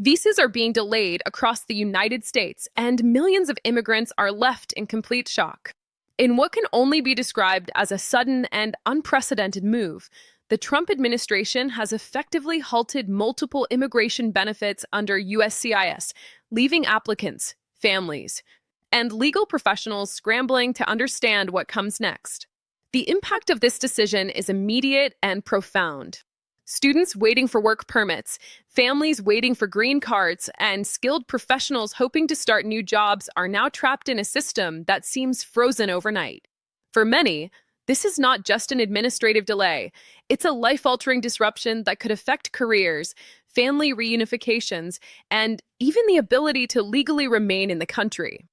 Visas are being delayed across the United States, and millions of immigrants are left in complete shock. In what can only be described as a sudden and unprecedented move, the Trump administration has effectively halted multiple immigration benefits under USCIS, leaving applicants, families, and legal professionals scrambling to understand what comes next. The impact of this decision is immediate and profound. Students waiting for work permits, families waiting for green cards, and skilled professionals hoping to start new jobs are now trapped in a system that seems frozen overnight. For many, this is not just an administrative delay. It's a life-altering disruption that could affect careers, family reunifications, and even the ability to legally remain in the country.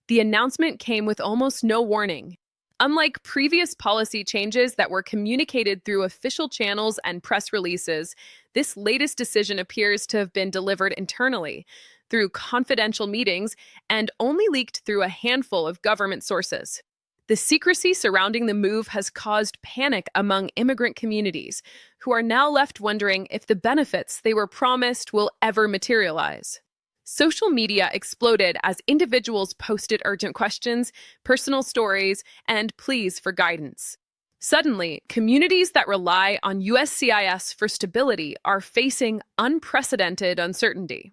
The announcement came with almost no warning. Unlike previous policy changes that were communicated through official channels and press releases, this latest decision appears to have been delivered internally, through confidential meetings, and only leaked through a handful of government sources. The secrecy surrounding the move has caused panic among immigrant communities, who are now left wondering if the benefits they were promised will ever materialize. Social media exploded as individuals posted urgent questions, personal stories, and pleas for guidance. Suddenly, communities that rely on USCIS for stability are facing unprecedented uncertainty.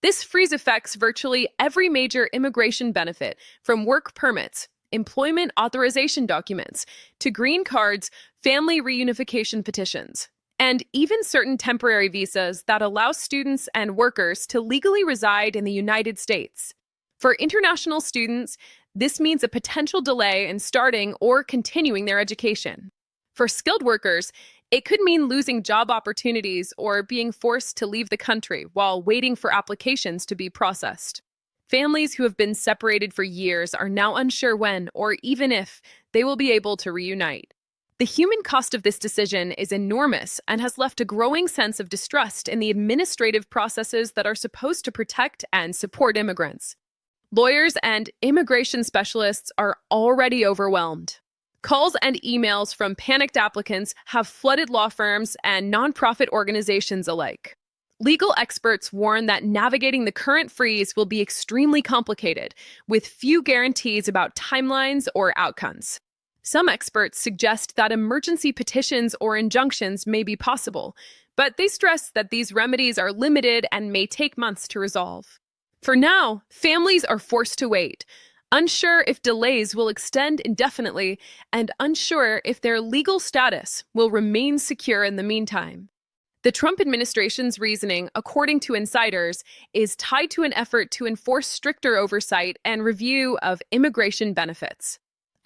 This freeze affects virtually every major immigration benefit, from work permits, employment authorization documents, to green cards, family reunification petitions, and even certain temporary visas that allow students and workers to legally reside in the United States. For international students, this means a potential delay in starting or continuing their education. For skilled workers, it could mean losing job opportunities or being forced to leave the country while waiting for applications to be processed. Families who have been separated for years are now unsure when, or even if, they will be able to reunite. The human cost of this decision is enormous and has left a growing sense of distrust in the administrative processes that are supposed to protect and support immigrants. Lawyers and immigration specialists are already overwhelmed. Calls and emails from panicked applicants have flooded law firms and nonprofit organizations alike. Legal experts warn that navigating the current freeze will be extremely complicated, with few guarantees about timelines or outcomes. Some experts suggest that emergency petitions or injunctions may be possible, but they stress that these remedies are limited and may take months to resolve. For now, families are forced to wait, unsure if delays will extend indefinitely, and unsure if their legal status will remain secure in the meantime. The Trump administration's reasoning, according to insiders, is tied to an effort to enforce stricter oversight and review of immigration benefits.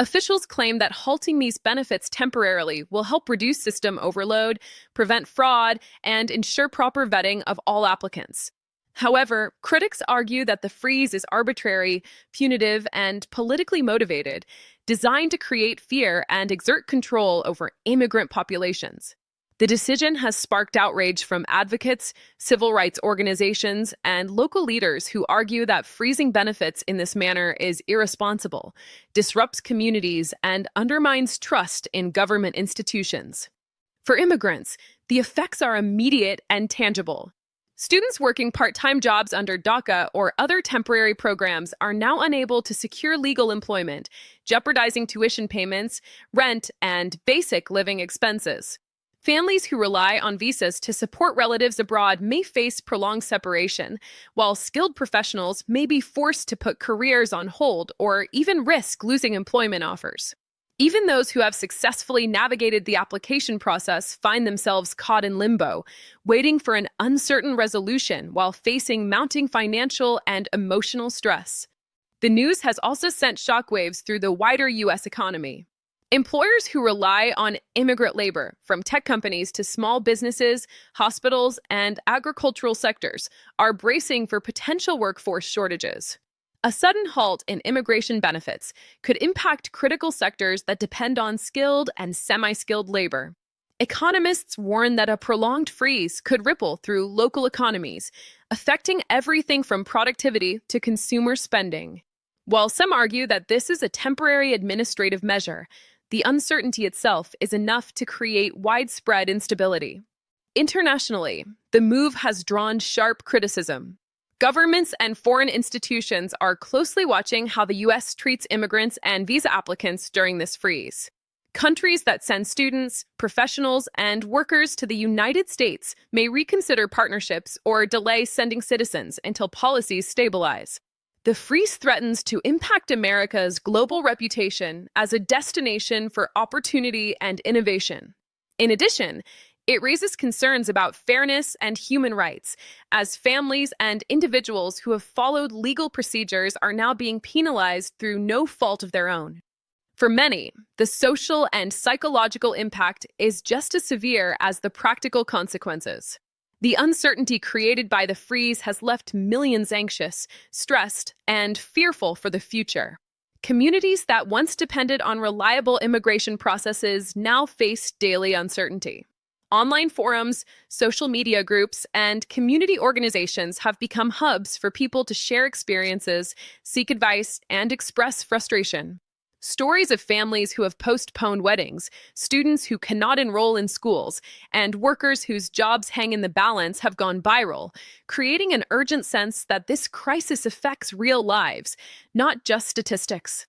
Officials claim that halting these benefits temporarily will help reduce system overload, prevent fraud, and ensure proper vetting of all applicants. However, critics argue that the freeze is arbitrary, punitive, and politically motivated, designed to create fear and exert control over immigrant populations. The decision has sparked outrage from advocates, civil rights organizations, and local leaders who argue that freezing benefits in this manner is irresponsible, disrupts communities, and undermines trust in government institutions. For immigrants, the effects are immediate and tangible. Students working part-time jobs under DACA or other temporary programs are now unable to secure legal employment, jeopardizing tuition payments, rent, and basic living expenses. Families who rely on visas to support relatives abroad may face prolonged separation, while skilled professionals may be forced to put careers on hold or even risk losing employment offers. Even those who have successfully navigated the application process find themselves caught in limbo, waiting for an uncertain resolution while facing mounting financial and emotional stress. The news has also sent shockwaves through the wider U.S. economy. Employers who rely on immigrant labor, from tech companies to small businesses, hospitals, and agricultural sectors, are bracing for potential workforce shortages. A sudden halt in immigration benefits could impact critical sectors that depend on skilled and semi-skilled labor. Economists warn that a prolonged freeze could ripple through local economies, affecting everything from productivity to consumer spending. While some argue that this is a temporary administrative measure, the uncertainty itself is enough to create widespread instability. Internationally, the move has drawn sharp criticism. Governments and foreign institutions are closely watching how the U.S. treats immigrants and visa applicants during this freeze. Countries that send students, professionals, and workers to the United States may reconsider partnerships or delay sending citizens until policies stabilize. The freeze threatens to impact America's global reputation as a destination for opportunity and innovation. In addition, it raises concerns about fairness and human rights, as families and individuals who have followed legal procedures are now being penalized through no fault of their own. For many, the social and psychological impact is just as severe as the practical consequences. The uncertainty created by the freeze has left millions anxious, stressed, and fearful for the future. Communities that once depended on reliable immigration processes now face daily uncertainty. Online forums, social media groups, and community organizations have become hubs for people to share experiences, seek advice, and express frustration. Stories of families who have postponed weddings, students who cannot enroll in schools, and workers whose jobs hang in the balance have gone viral, creating an urgent sense that this crisis affects real lives, not just statistics.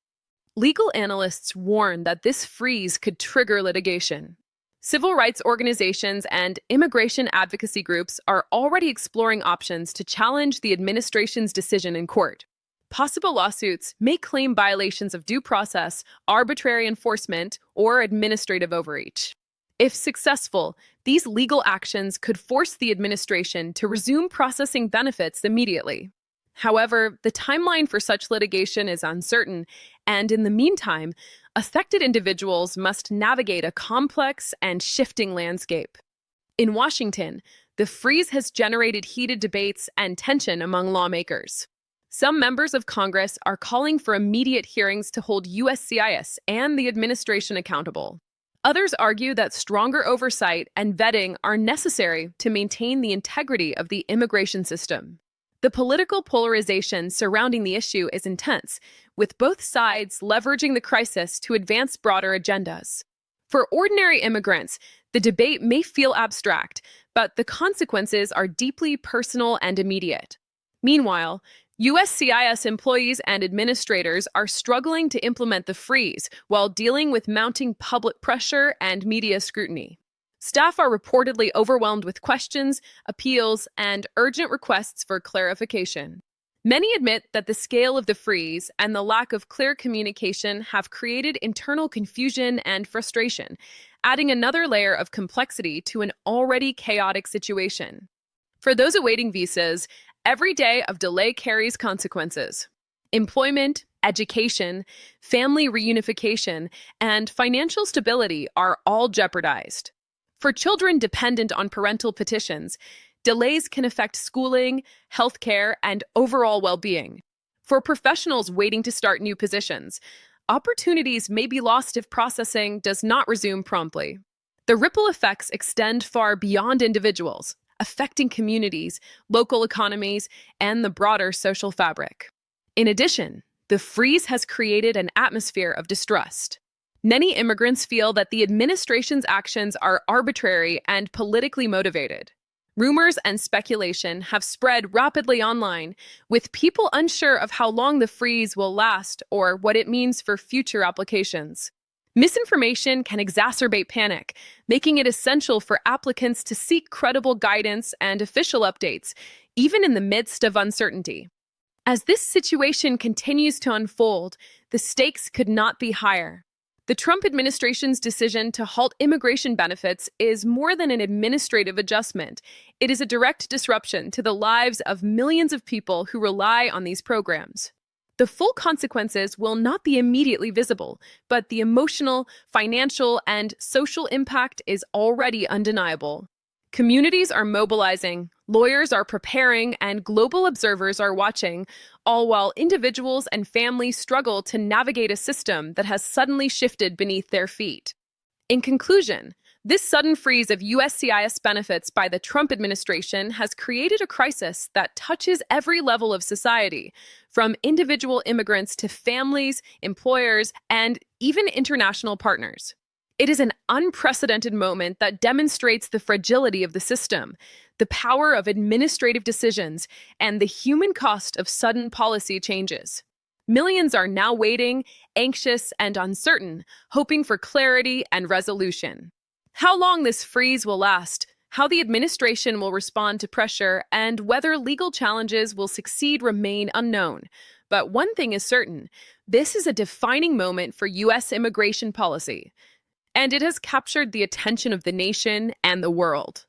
Legal analysts warn that this freeze could trigger litigation. Civil rights organizations and immigration advocacy groups are already exploring options to challenge the administration's decision in court. Possible lawsuits may claim violations of due process, arbitrary enforcement, or administrative overreach. If successful, these legal actions could force the administration to resume processing benefits immediately. However, the timeline for such litigation is uncertain, and in the meantime, affected individuals must navigate a complex and shifting landscape. In Washington, the freeze has generated heated debates and tension among lawmakers. Some members of Congress are calling for immediate hearings to hold USCIS and the administration accountable. Others argue that stronger oversight and vetting are necessary to maintain the integrity of the immigration system. The political polarization surrounding the issue is intense, with both sides leveraging the crisis to advance broader agendas. For ordinary immigrants, the debate may feel abstract, but the consequences are deeply personal and immediate. Meanwhile, USCIS employees and administrators are struggling to implement the freeze while dealing with mounting public pressure and media scrutiny. Staff are reportedly overwhelmed with questions, appeals, and urgent requests for clarification. Many admit that the scale of the freeze and the lack of clear communication have created internal confusion and frustration, adding another layer of complexity to an already chaotic situation. For those awaiting visas, every day of delay carries consequences. Employment, education, family reunification, and financial stability are all jeopardized. For children dependent on parental petitions, delays can affect schooling, healthcare, and overall well-being. For professionals waiting to start new positions, opportunities may be lost if processing does not resume promptly. The ripple effects extend far beyond individuals, affecting communities, local economies, and the broader social fabric. In addition, the freeze has created an atmosphere of distrust. Many immigrants feel that the administration's actions are arbitrary and politically motivated. Rumors and speculation have spread rapidly online, with people unsure of how long the freeze will last or what it means for future applications. Misinformation can exacerbate panic, making it essential for applicants to seek credible guidance and official updates, even in the midst of uncertainty. As this situation continues to unfold, the stakes could not be higher. The Trump administration's decision to halt immigration benefits is more than an administrative adjustment. It is a direct disruption to the lives of millions of people who rely on these programs. The full consequences will not be immediately visible, but the emotional, financial, and social impact is already undeniable. Communities are mobilizing, lawyers are preparing, and global observers are watching, all while individuals and families struggle to navigate a system that has suddenly shifted beneath their feet. In conclusion, this sudden freeze of USCIS benefits by the Trump administration has created a crisis that touches every level of society, from individual immigrants to families, employers, and even international partners. It is an unprecedented moment that demonstrates the fragility of the system, the power of administrative decisions, and the human cost of sudden policy changes. Millions are now waiting, anxious and uncertain, hoping for clarity and resolution. How long this freeze will last, how the administration will respond to pressure, and whether legal challenges will succeed remain unknown. But one thing is certain, this is a defining moment for U.S. immigration policy, and it has captured the attention of the nation and the world.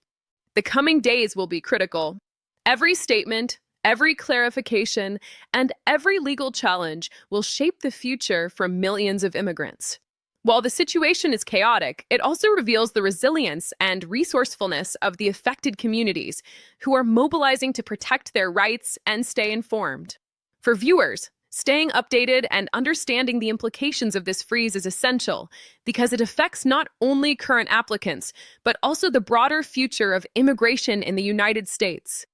The coming days will be critical. Every statement, every clarification, and every legal challenge will shape the future for millions of immigrants. While the situation is chaotic, it also reveals the resilience and resourcefulness of the affected communities who are mobilizing to protect their rights and stay informed. For viewers, staying updated and understanding the implications of this freeze is essential because it affects not only current applicants, but also the broader future of immigration in the United States.